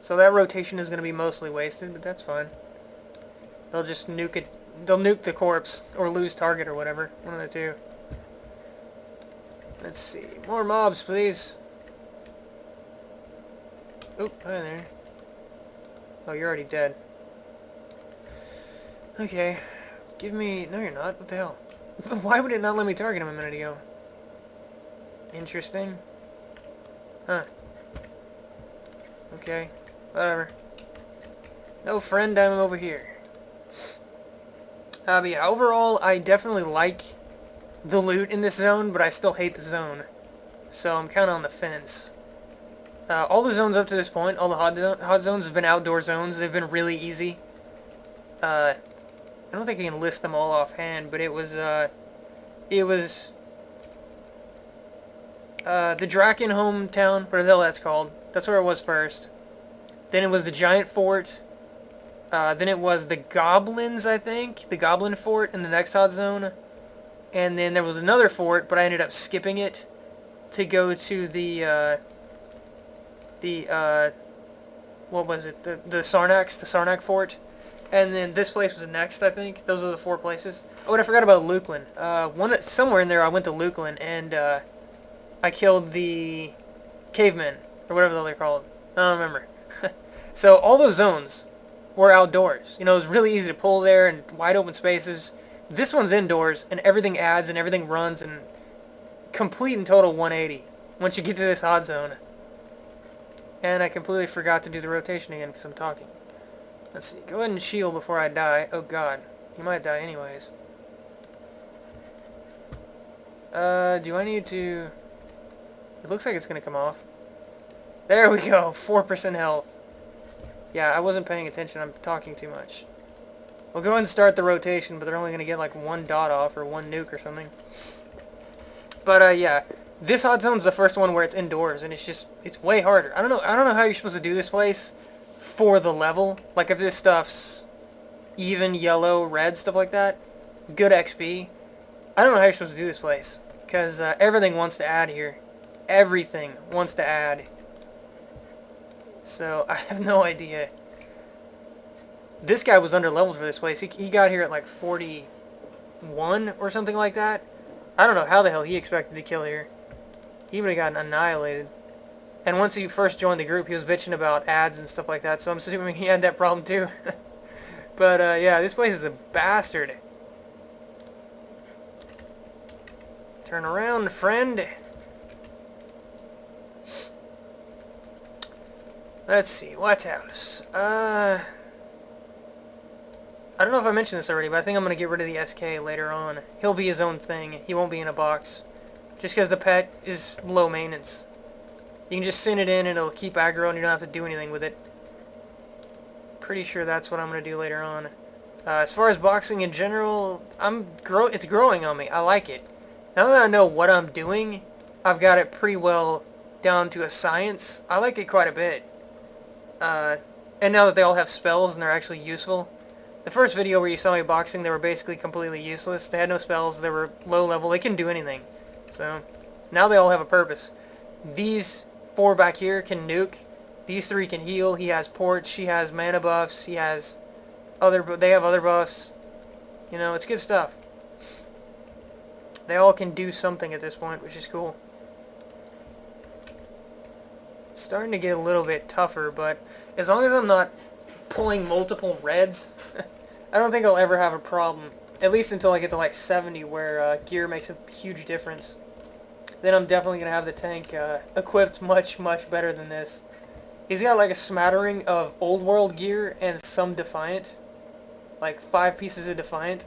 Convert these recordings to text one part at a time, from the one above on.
So that rotation is going to be mostly wasted, but that's fine. They'll just nuke it. They'll nuke the corpse or lose target or whatever. One of the two. Let's see. More mobs, please. Oop, hi there. Oh, you're already dead. Okay. Give me... No, you're not. What the hell? Why would it not let me target him a minute ago? Interesting. Huh. Okay. Whatever. No friend, I'm over here. But yeah, overall, I definitely like the loot in this zone, but I still hate the zone. So I'm kind of on the fence. All the zones up to this point, all the hot zones have been outdoor zones. They've been really easy. I don't think I can list them all offhand, but it was the Draken hometown, whatever the hell that's called. That's where it was first. Then it was the giant fort. Then it was the goblins, I think. The goblin fort in the next hot zone. And then there was another fort, but I ended up skipping it to go to the what was it? The Sarnak fort. And then this place was next, I think. Those are the 4 places. Oh, and I forgot about Luklin. Somewhere in there I went to Luklin, and I killed the cavemen, or whatever the hell they're called. I don't remember. So all those zones were outdoors. You know, it was really easy to pull there and wide open spaces. This one's indoors, and everything adds and everything runs and complete and total 180 once you get to this hot zone. And I completely forgot to do the rotation again because I'm talking. Let's see. Go ahead and shield before I die. Oh god. You might die anyways. Do I need to... It looks like it's going to come off. There we go. 4% health. Yeah, I wasn't paying attention. I'm talking too much. We'll go ahead and start the rotation, but they're only going to get like 1 dot off or 1 nuke or something. But yeah, this hot zone's the first one where it's indoors, and it's way harder. I don't know how you're supposed to do this place for the level. Like if this stuff's even yellow, red, stuff like that, good XP. I don't know how you're supposed to do this place because everything wants to add here. Everything wants to add. So, I have no idea. This guy was under-leveled for this place. He got here at like 41 or something like that. I don't know how the hell he expected to kill here. He would have gotten annihilated. And once he first joined the group, he was bitching about ads and stuff like that, so I'm assuming he had that problem too. But, yeah, this place is a bastard. Turn around, friend. Let's see, what else? I don't know if I mentioned this already, but I think I'm going to get rid of the SK later on. He'll be his own thing. He won't be in a box. Just because the pet is low maintenance. You can just send it in and it'll keep aggro and you don't have to do anything with it. Pretty sure that's what I'm going to do later on. As far as boxing in general, it's growing on me. I like it. Now that I know what I'm doing, I've got it pretty well down to a science. I like it quite a bit. And now that they all have spells and they're actually useful. The first video where you saw me boxing, they were basically completely useless. They had no spells, they were low level, they couldn't do anything. So, now they all have a purpose. These 4 back here can nuke. These 3 can heal. He has ports, she has mana buffs, they have other buffs. You know, it's good stuff. They all can do something at this point, which is cool. It's starting to get a little bit tougher, but as long as I'm not pulling multiple reds, I don't think I'll ever have a problem. At least until I get to like 70, where gear makes a huge difference. Then I'm definitely going to have the tank equipped much, much better than this. He's got like a smattering of old world gear and some Defiant. Like 5 pieces of Defiant.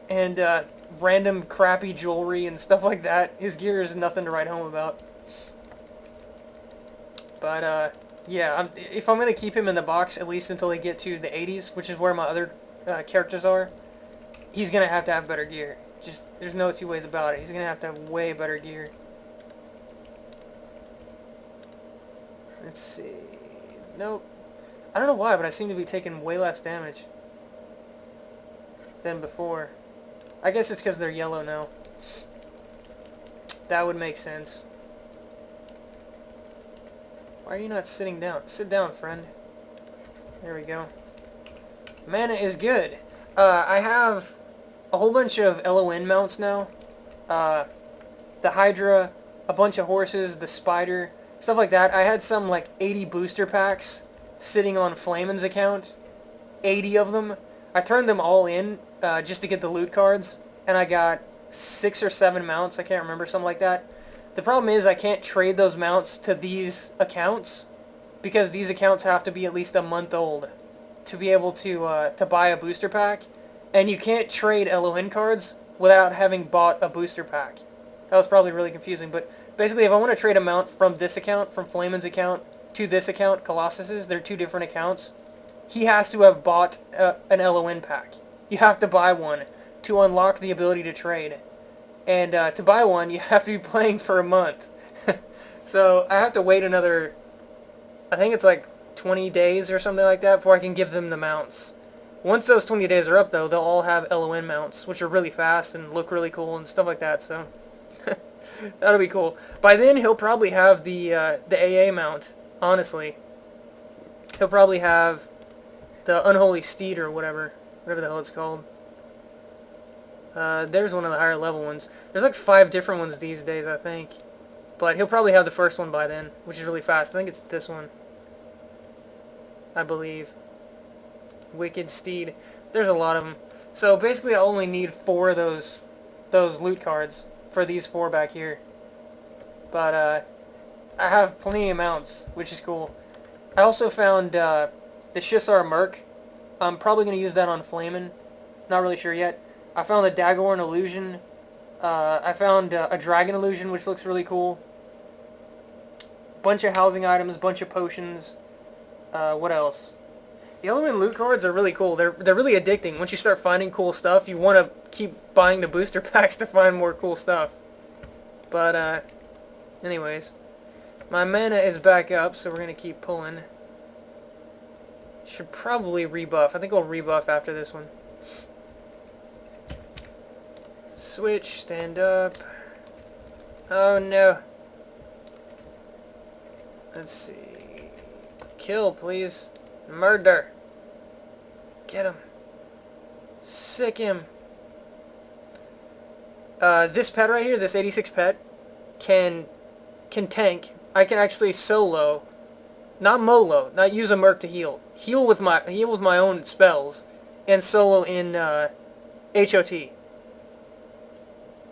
And random crappy jewelry and stuff like that. His gear is nothing to write home about. But, yeah, if I'm going to keep him in the box, at least until they get to the 80s, which is where my other characters are, he's going to have better gear. Just, there's no 2 ways about it. He's going to have way better gear. Let's see. Nope. I don't know why, but I seem to be taking way less damage than before. I guess it's because they're yellow now. That would make sense. Why are you not sitting down? Sit down, friend. There we go. Mana is good. I have a whole bunch of LON mounts now. The Hydra, a bunch of horses, the Spider, stuff like that. I had some like 80 booster packs sitting on Flamin's account. 80 of them. I turned them all in just to get the loot cards, and I got 6 or 7 mounts. I can't remember, something like that. The problem is I can't trade those mounts to these accounts because these accounts have to be at least a month old to be able to buy a booster pack, and you can't trade LON cards without having bought a booster pack. That was probably really confusing, but basically if I want to trade a mount from this account, from Flamin's account, to this account, Colossus's, they're 2 different accounts, he has to have bought an LON pack. You have to buy one to unlock the ability to trade. And to buy one, you have to be playing for a month. So I have to wait another, I think it's like 20 days or something like that before I can give them the mounts. Once those 20 days are up, though, they'll all have LON mounts, which are really fast and look really cool and stuff like that, so that'll be cool. By then, he'll probably have the AA mount, honestly. He'll probably have the Unholy Steed or whatever the hell it's called. There's one of the higher level ones. There's like 5 different ones these days, I think. But he'll probably have the first one by then, which is really fast. I think it's this one, I believe. Wicked Steed. There's a lot of them. So basically I only need 4 of those loot cards for these 4 back here. But I have plenty of mounts, which is cool. I also found the Shissar Merc. I'm probably going to use that on Flamin'. Not really sure yet. I found the Dagorn Illusion. I found a Dragon Illusion, which looks really cool. Bunch of housing items, bunch of potions. What else? The Element loot cards are really cool. They're really addicting. Once you start finding cool stuff, you want to keep buying the booster packs to find more cool stuff. But, anyways. My mana is back up, so we're going to keep pulling. Should probably rebuff. I think I'll rebuff after this one. Switch, stand up. Oh no. Let's see. Kill, please. Murder. Get him. Sick him. This pet right here, this 86 pet, can tank. I can actually solo, not molo, not use a merc to heal. Heal with my own spells, and solo in HOT.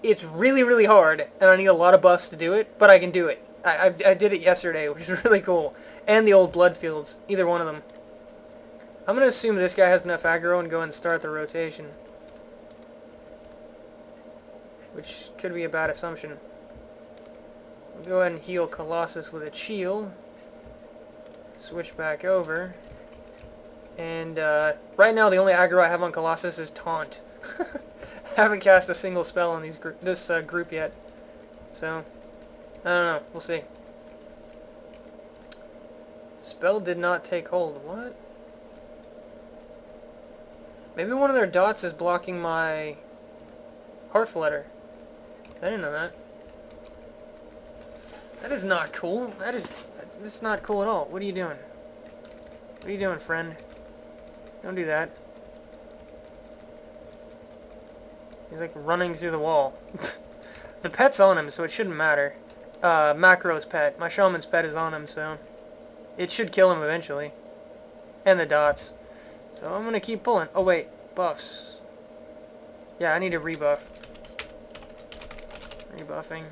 It's really, really hard, and I need a lot of buffs to do it, but I can do it. I did it yesterday, which is really cool. And the old Bloodfields, either one of them. I'm going to assume this guy has enough aggro and go and start the rotation. Which could be a bad assumption. We'll go ahead and heal Colossus with a shield. Switch back over. And right now the only aggro I have on Colossus is Taunt. I haven't cast a single spell on this group yet. So, I don't know. We'll see. Spell did not take hold. What? Maybe one of their dots is blocking my Heart Flutter. I didn't know that. That is not cool. That's not cool at all. What are you doing? What are you doing, friend? Don't do that. He's like running through the wall. The pet's on him, so it shouldn't matter. Macro's pet. My shaman's pet is on him, so it should kill him eventually. And the dots. So I'm gonna keep pulling. Oh wait, buffs. Yeah, I need a rebuff. Rebuffing.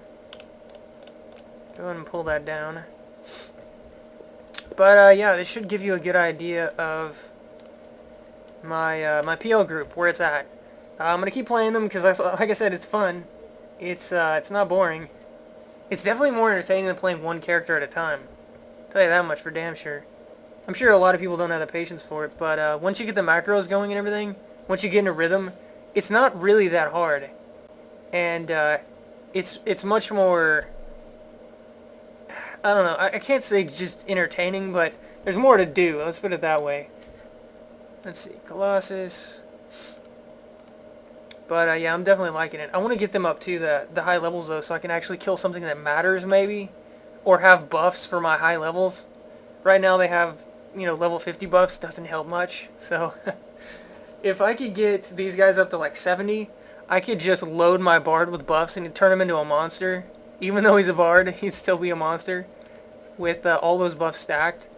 Go ahead and pull that down. But yeah, this should give you a good idea of my my PL group, where it's at. I'm gonna keep playing them because, like I said, it's fun. It's not boring. It's definitely more entertaining than playing one character at a time. I'll tell you that much for damn sure. I'm sure a lot of people don't have the patience for it, but once you get the macros going and everything, once you get in a rhythm, it's not really that hard. And it's much more, I don't know, I can't say just entertaining, but there's more to do. Let's put it that way. Let's see, Colossus. But yeah, I'm definitely liking it. I want to get them up to the high levels though, so I can actually kill something that matters maybe, or have buffs for my high levels. Right now they have, you know, level 50 buffs, doesn't help much. So if I could get these guys up to like 70, I could just load my bard with buffs and turn him into a monster. Even though he's a bard, he'd still be a monster with all those buffs stacked.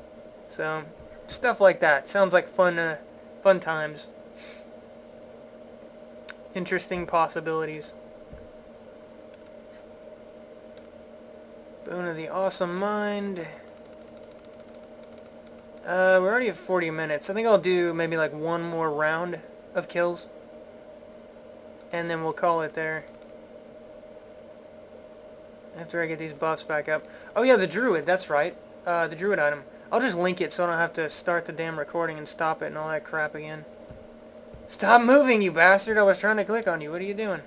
So stuff like that. Sounds like fun, fun times. Interesting possibilities. Boon of the Awesome Mind. We're already at 40 minutes. I think I'll do maybe like one more round of kills. And then we'll call it there. After I get these buffs back up. Oh yeah, the druid, that's right. The druid item. I'll just link it so I don't have to start the damn recording and stop it and all that crap again. Stop moving, you bastard! I was trying to click on you. What are you doing?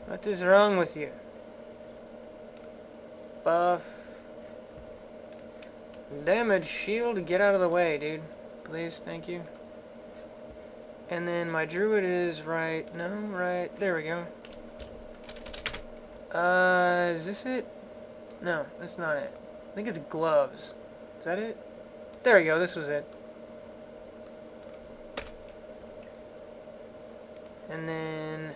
What is wrong with you? Buff. Damage shield, get out of the way, dude. Please, thank you. And then my druid is right. No, right. There we go. Is this it? No, that's not it. I think it's gloves. Is that it? There we go, this was it. And then...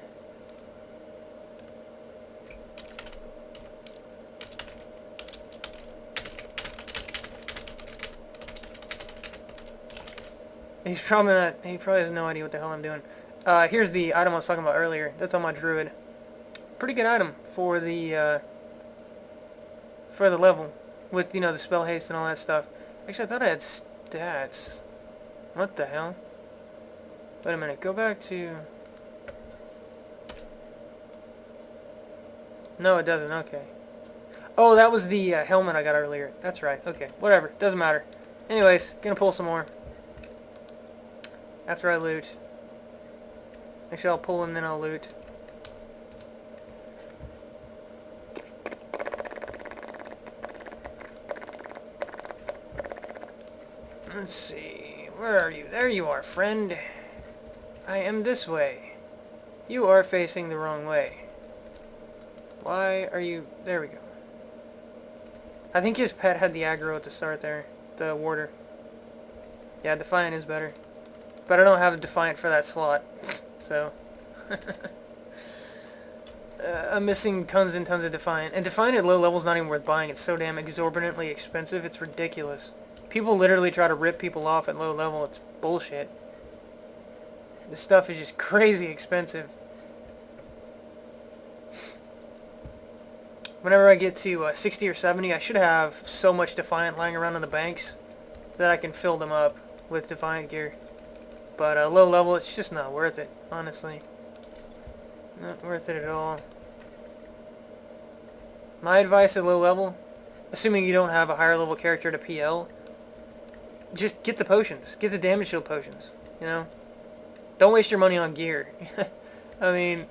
He probably has no idea what the hell I'm doing. Here's the item I was talking about earlier. That's on my druid. Pretty good item for the level. With, you know, the spell haste and all that stuff. Actually, I thought I had stats. What the hell? Wait a minute, go back to... No, it doesn't, okay. Oh, that was the helmet I got earlier. That's right, okay. Whatever, doesn't matter. Anyways, gonna pull some more. After I loot. Actually, I'll pull and then I'll loot. Let's see. Where are you? There you are, friend. I am this way. You are facing the wrong way. Why are you... There we go. I think his pet had the aggro at the start there. The warder. Yeah, Defiant is better. But I don't have a Defiant for that slot. So... I'm missing tons and tons of Defiant. And Defiant at low level's not even worth buying. It's so damn exorbitantly expensive. It's ridiculous. People literally try to rip people off at low level. It's bullshit. This stuff is just crazy expensive. Whenever I get to 60 or 70, I should have so much Defiant lying around in the banks that I can fill them up with Defiant gear. But low level, it's just not worth it, honestly. Not worth it at all. My advice at low level, assuming you don't have a higher level character to PL, just get the potions. Get the damage shield potions, you know? Don't waste your money on gear. I mean,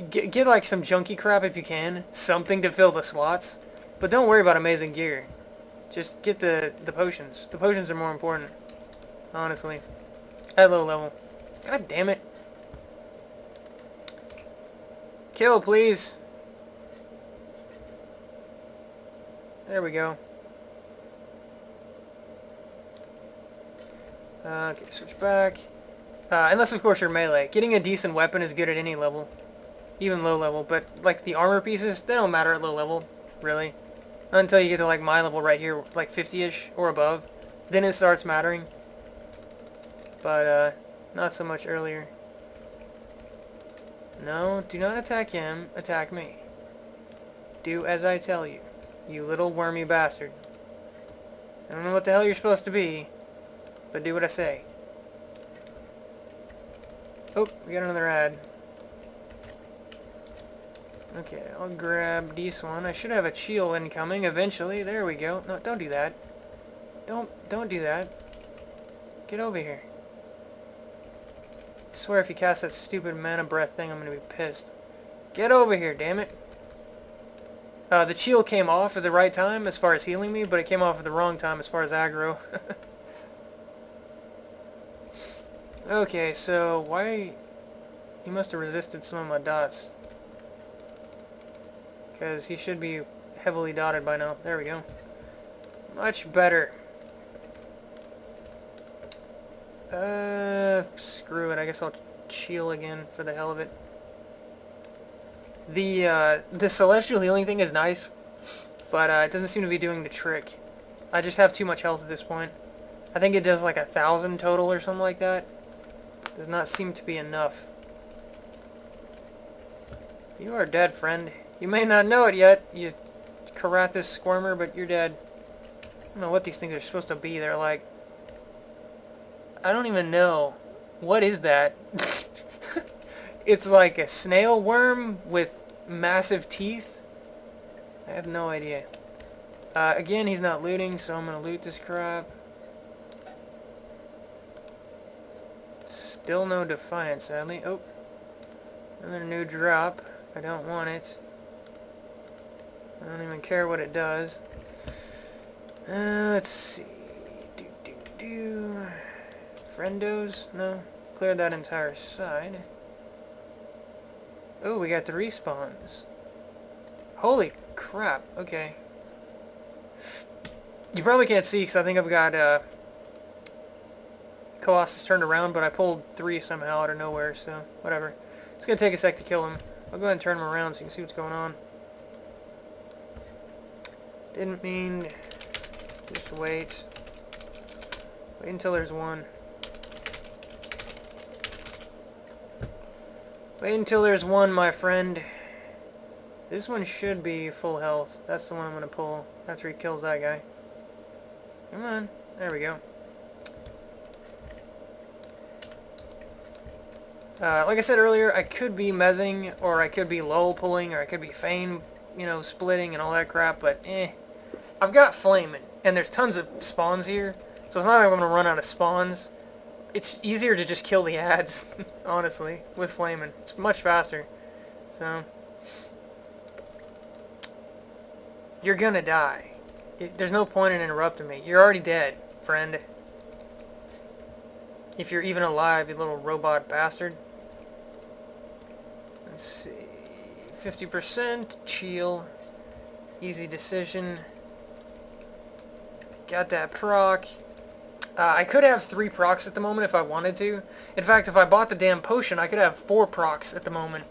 get like some junky crap if you can. Something to fill the slots. But don't worry about amazing gear. Just get the potions. The potions are more important, honestly. At low level. God damn it. Kill, please. There we go. Okay, switch back. Unless, of course, you're melee. Getting a decent weapon is good at any level. Even low level. But, like, the armor pieces, they don't matter at low level. Really. Until you get to, like, my level right here, like 50-ish or above. Then it starts mattering. But, not so much earlier. No, do not attack him. Attack me. Do as I tell you. You little wormy bastard. I don't know what the hell you're supposed to be, but do what I say. Oh, we got another ad. Okay, I'll grab this one. I should have a Cheel incoming eventually. There we go. No, don't do that. Don't do that. Get over here. I swear if you cast that stupid mana breath thing, I'm gonna be pissed. Get over here, damn it. The Cheel came off at the right time as far as healing me, but it came off at the wrong time as far as aggro. Okay, so why... He must have resisted some of my dots. Because he should be heavily dotted by now. There we go. Much better. Screw it. I guess I'll chill again for the hell of it. The celestial healing thing is nice, but it doesn't seem to be doing the trick. I just have too much health at this point. I think it does like 1,000 total or something like that. Does not seem to be enough. You are dead, friend. You may not know it yet, you Karathis squirmer, but you're dead. I don't know what these things are supposed to be. They're like... I don't even know. What is that? It's like a snail worm with massive teeth? I have no idea. Again, he's not looting, so I'm going to loot this crap. Still no defiance, sadly. Oh. Another new drop. I don't want it. I don't even care what it does. Let's see. Friendos? No. Cleared that entire side. Oh, we got the respawns. Holy crap. Okay. You probably can't see because I think I've got Colossus turned around, but I pulled 3 somehow out of nowhere, so whatever. It's going to take a sec to kill him. I'll go ahead and turn him around so you can see what's going on. Didn't mean... Just wait. Wait until there's one. Wait until there's one, my friend. This one should be full health. That's the one I'm going to pull after he kills that guy. Come on. There we go. Like I said earlier, I could be mezzing, or I could be lull pulling, or I could be feign, you know, splitting and all that crap, but I've got flaming, and there's tons of spawns here, so it's not like I'm going to run out of spawns. It's easier to just kill the ads, honestly, with flaming. It's much faster. So, you're gonna die. There's no point in interrupting me. You're already dead, friend. If you're even alive, you little robot bastard. Let's see. 50%. Chill. Easy decision. Got that proc. I could have 3 procs at the moment if I wanted to. In fact, if I bought the damn potion, I could have 4 procs at the moment.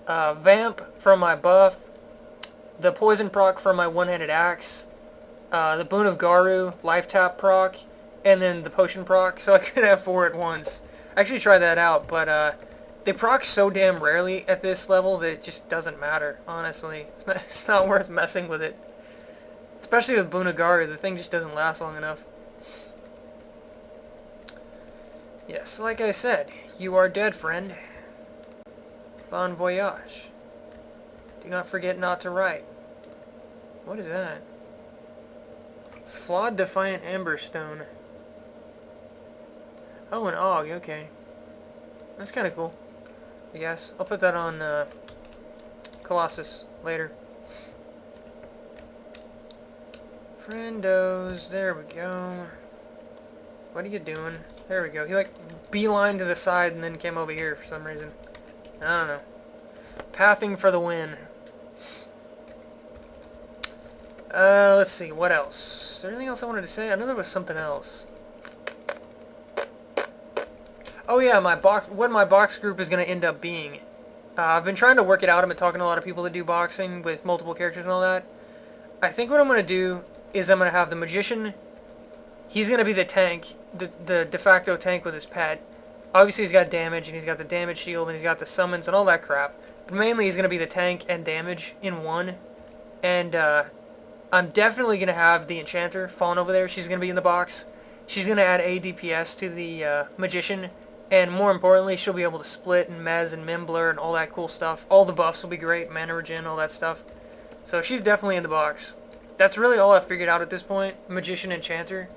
Vamp from my buff. The poison proc from my one-handed axe. The Boon of Garu, life tap proc. And then the potion proc, so I could have 4 at once. I actually tried that out, but they proc so damn rarely at this level that it just doesn't matter, honestly. It's not worth messing with it. Especially with Boon of Garu, the thing just doesn't last long enough. Yes, like I said, you are dead, friend. Bon voyage. Do not forget not to write. What is that? Flawed Defiant Amberstone. Oh, an AUG, okay. That's kind of cool, I guess. I'll put that on Colossus later. Friendos, there we go. What are you doing? There we go. He like beeline to the side and then came over here for some reason. I don't know. Pathing for the win. Let's see, what else? Is there anything else I wanted to say? I know there was something else. Oh yeah, what my box group is going to end up being. I've been trying to work it out. I've been talking to a lot of people that do boxing with multiple characters and all that. I think what I'm going to do is I'm going to have the Magician. He's going to be the tank, the de facto tank with his pet. Obviously he's got damage, and he's got the damage shield, and he's got the summons and all that crap. But mainly he's going to be the tank and damage in one. And I'm definitely going to have the Enchanter, Fawn over there. She's going to be in the box. She's going to add ADPS to the Magician. And more importantly, she'll be able to split and mez and Mimblur and all that cool stuff. All the buffs will be great, mana regen, all that stuff. So she's definitely in the box. That's really all I've figured out at this point. Magician, Enchanter.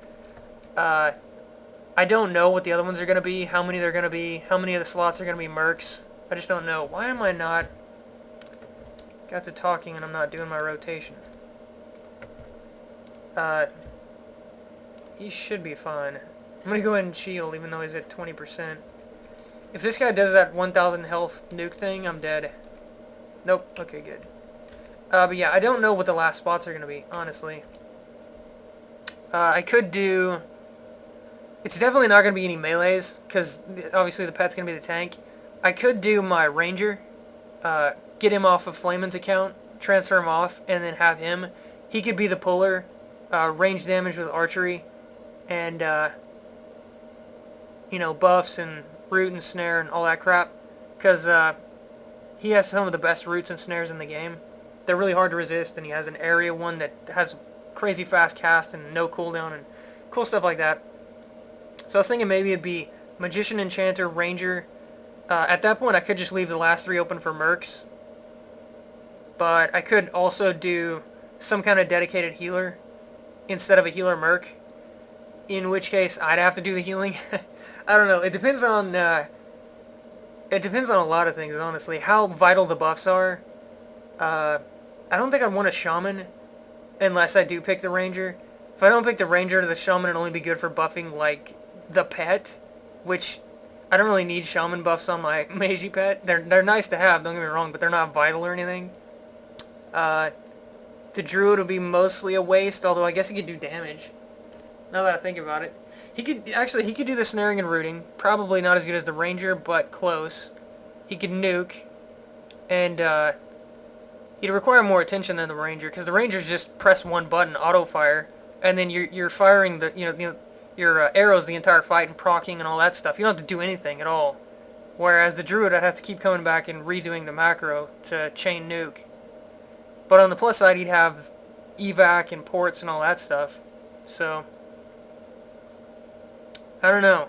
I don't know what the other ones are going to be, how many they're going to be, how many of the slots are going to be mercs. I just don't know. Why am I not... Got to talking and I'm not doing my rotation. He should be fine. I'm going to go ahead and shield even though he's at 20%. If this guy does that 1,000 health nuke thing, I'm dead. Nope. Okay, good. But yeah, I don't know what the last spots are going to be, honestly. I could do... It's definitely not going to be any melees, because obviously the pet's going to be the tank. I could do my ranger, get him off of Flamin's account, transfer him off, and then have him. He could be the puller, range damage with archery, and, you know, buffs and root and snare and all that crap. Because he has some of the best roots and snares in the game. They're really hard to resist, and he has an area one that has crazy fast cast and no cooldown and cool stuff like that. So I was thinking maybe it'd be Magician, Enchanter, Ranger. At that point, I could just leave the last 3 open for Mercs. But I could also do some kind of dedicated healer instead of a healer Merc. In which case, I'd have to do the healing. I don't know. It depends on a lot of things, honestly. How vital the buffs are. I don't think I'd want a Shaman unless I do pick the Ranger. If I don't pick the Ranger, the Shaman would only be good for buffing, like, the pet, which I don't really need Shaman buffs on my Meiji pet. They're nice to have, don't get me wrong, but they're not vital or anything. The Druid would be mostly a waste, although I guess he could do damage. Now that I think about it. He could do the snaring and rooting. Probably not as good as the Ranger, but close. He could nuke, and he'd require more attention than the Ranger, because the Rangers just press one button, auto fire, and then you're firing your arrows the entire fight and proccing and all that stuff. You don't have to do anything at all. Whereas the Druid, I'd have to keep coming back and redoing the macro to chain nuke. But on the plus side, he'd have evac and ports and all that stuff. So, I don't know.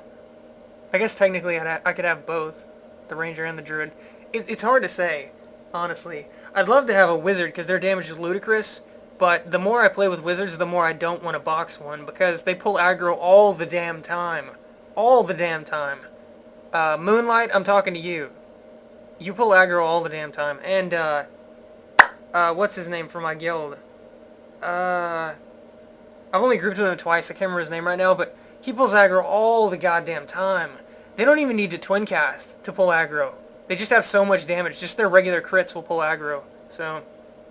I guess technically I could have both, the Ranger and the Druid. It's hard to say, honestly. I'd love to have a Wizard because their damage is ludicrous, but the more I play with Wizards, the more I don't want to box one because they pull aggro all the damn time. All the damn time. Moonlight, I'm talking to you. You pull aggro all the damn time. And, what's his name for my guild? I've only grouped with him twice, I can't remember his name right now, but he pulls aggro all the goddamn time. They don't even need to twin cast to pull aggro. They just have so much damage. Just their regular crits will pull aggro. So,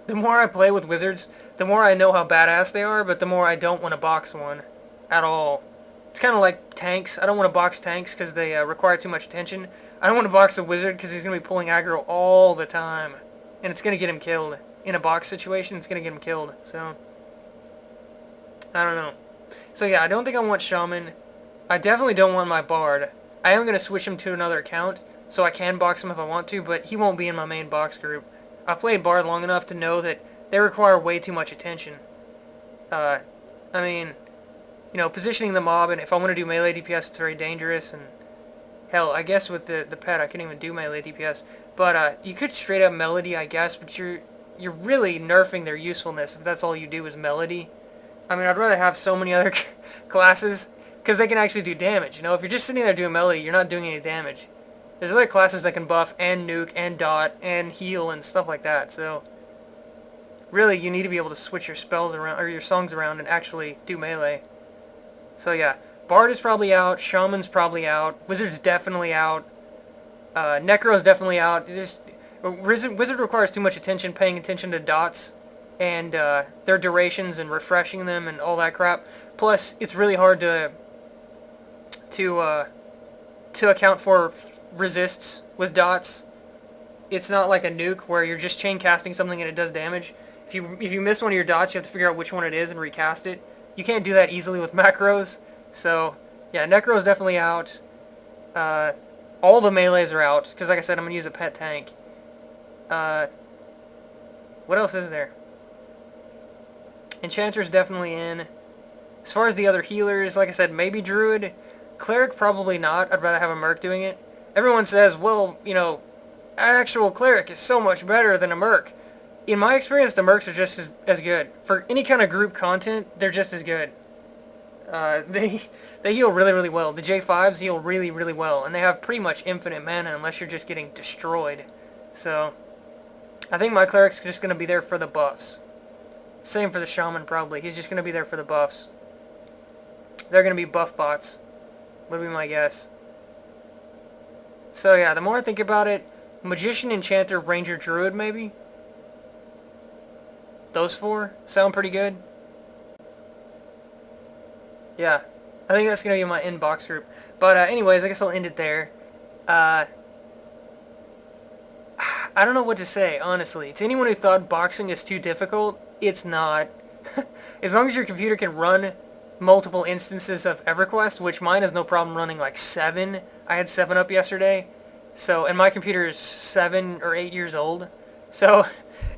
the more I play with Wizards, the more I know how badass they are, but the more I don't want to box one at all. It's kind of like tanks. I don't want to box tanks because they require too much attention. I don't want to box a Wizard because he's going to be pulling aggro all the time. And it's going to get him killed. In a box situation, it's going to get him killed. So, I don't know. So yeah, I don't think I want Shaman. I definitely don't want my Bard. I am going to switch him to another account, so I can box him if I want to, but he won't be in my main box group. I've played Bard long enough to know that they require way too much attention. I mean, you know, positioning the mob, and if I want to do melee DPS, it's very dangerous, and hell, I guess with the pet, I couldn't even do melee DPS. But you could straight up Melody, I guess, but you're really nerfing their usefulness if that's all you do is Melody. I mean, I'd rather have so many other classes, because they can actually do damage. You know, if you're just sitting there doing Melody, you're not doing any damage. There's other classes that can buff and nuke and dot and heal and stuff like that, so really you need to be able to switch your spells around, or your songs around, and actually do melee. So yeah, Bard is probably out, Shaman's probably out, Wizard's definitely out, Necro's definitely out. Wizard requires too much attention, paying attention to dots and their durations and refreshing them and all that crap. Plus, it's really hard to account for resists with dots. It's not like a nuke where you're just chain casting something and it does damage. If you miss one of your dots, you have to figure out which one it is and recast it. You can't do that easily with macros. So, yeah, Necro's definitely out. All the melees are out, because like I said, I'm going to use a pet tank. What else is there? Enchanter's definitely in. As far as the other healers, like I said, maybe Druid. Cleric, probably not. I'd rather have a Merc doing it. Everyone says, well, you know, actual Cleric is so much better than a Merc. In my experience, the Mercs are just as good. For any kind of group content, they're just as good. They heal really, really well. The J5s heal really, really well. And they have pretty much infinite mana unless you're just getting destroyed. So, I think my Cleric's just going to be there for the buffs. Same for the Shaman, probably. He's just going to be there for the buffs. They're going to be buff bots. Would be my guess. So yeah, the more I think about it, Magician, Enchanter, Ranger, Druid, maybe? Those four sound pretty good. Yeah. I think that's going to be my inbox group. But anyways, I guess I'll end it there. I don't know what to say, honestly. To anyone who thought boxing is too difficult, it's not. As long as your computer can run multiple instances of Everquest, which mine has no problem running like 7. I had 7 up yesterday. So, and my computer is 7 or 8 years old. So,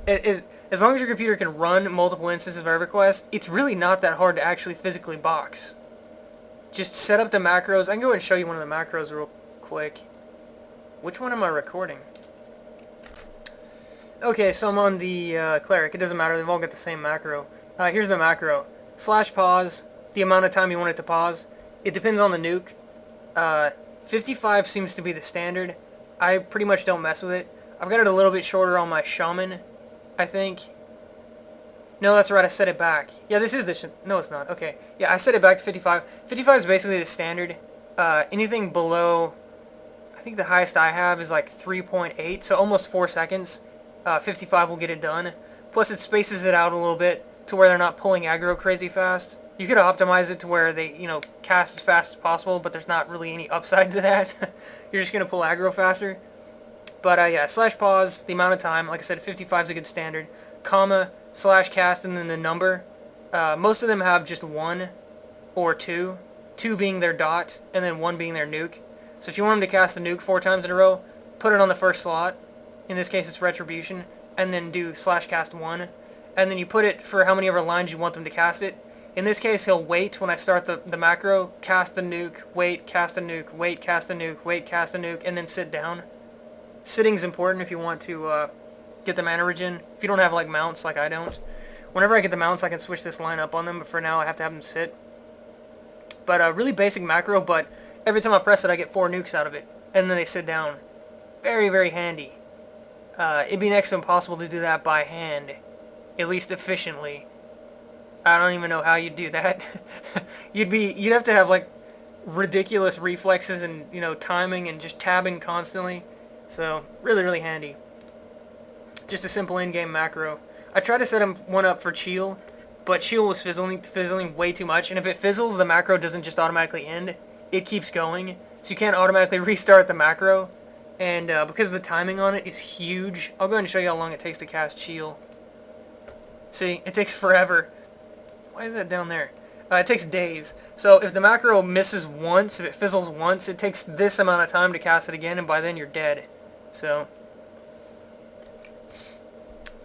as long as your computer can run multiple instances of Everquest, it's really not that hard to actually physically box. Just set up the macros. I can go ahead and show you one of the macros real quick. Which one am I recording? Okay, so I'm on the cleric. It doesn't matter. They've all got the same macro. Here's the macro. /pause, the amount of time you want it to pause. It depends on the nuke. 55 seems to be the standard. I pretty much don't mess with it. I've got it a little bit shorter on my shaman, I think. No, that's right. I set it back. Yeah, this is the... No, it's not. Okay. Yeah, I set it back to 55. 55 is basically the standard. Anything below... I think the highest I have is like 3.8, so almost 4 seconds. 55 will get it done. Plus, it spaces it out a little bit to where they're not pulling aggro crazy fast. You could optimize it to where they, cast as fast as possible, but there's not really any upside to that. You're just going to pull aggro faster. But, yeah, /pause, the amount of time. Like I said, 55 is a good standard. Comma, /cast, and then the number. Most of them have just 1 or 2. 2 being their dot, and then 1 being their nuke. So if you want them to cast the nuke 4 times in a row, put it on the first slot. In this case, it's Retribution. And then do /cast 1. And then you put it for how many ever lines you want them to cast it. In this case, he'll wait when I start the macro, cast the nuke, wait, cast a nuke, wait, cast a nuke, wait, cast a nuke, and then sit down. Sitting's important if you want to get the mana regen. If you don't have like mounts like I don't. Whenever I get the mounts, I can switch this line up on them, but for now I have to have them sit. But really basic macro, but every time I press it, I get 4 nukes out of it. And then they sit down. Very, very handy. It'd be next to impossible to do that by hand. At least efficiently. I don't even know how you'd do that. You'd have to have like ridiculous reflexes and timing and just tabbing constantly. So really, really handy. Just a simple in-game macro. I tried to set one up for Cheel, but Cheel was fizzling way too much. And if it fizzles, the macro doesn't just automatically end. It keeps going. So you can't automatically restart the macro. And because the timing on it is huge, I'll go ahead and show you how long it takes to cast Cheel. See, it takes forever. Why is that down there? It takes days. So if the macro misses once, if it fizzles once, it takes this amount of time to cast it again, and by then you're dead. So,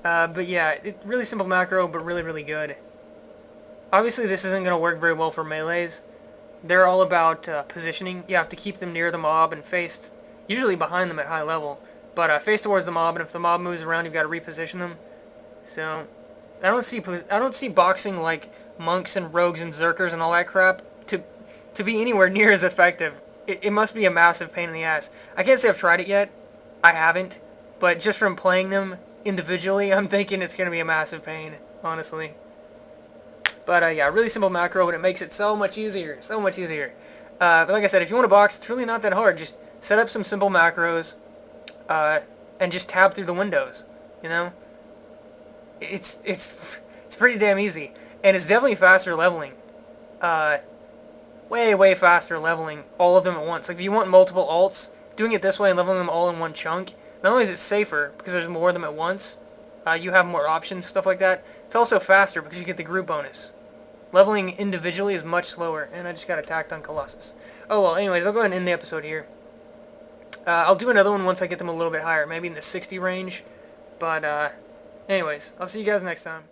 but yeah, really simple macro, but really, really good. Obviously, this isn't going to work very well for melees. They're all about positioning. You have to keep them near the mob and face, usually behind them at high level, but face towards the mob, and if the mob moves around, you've got to reposition them. So, I don't see boxing like monks and rogues and zerkers and all that crap to be anywhere near as effective. It must be a massive pain in the ass. I can't say I've tried it yet. I haven't. But just from playing them individually, I'm thinking it's going to be a massive pain, honestly. But yeah, really simple macro, but it makes it so much easier. So much easier. But like I said, if you want to box, it's really not that hard. Just set up some simple macros and just tab through the windows, It's pretty damn easy. And it's definitely faster leveling. Way faster leveling all of them at once. Like if you want multiple alts, doing it this way and leveling them all in one chunk, not only is it safer because there's more of them at once, you have more options, stuff like that, it's also faster because you get the group bonus. Leveling individually is much slower, and I just got attacked on Colossus. Oh well, anyways, I'll go ahead and end the episode here. I'll do another one once I get them a little bit higher, maybe in the 60 range, but anyways, I'll see you guys next time.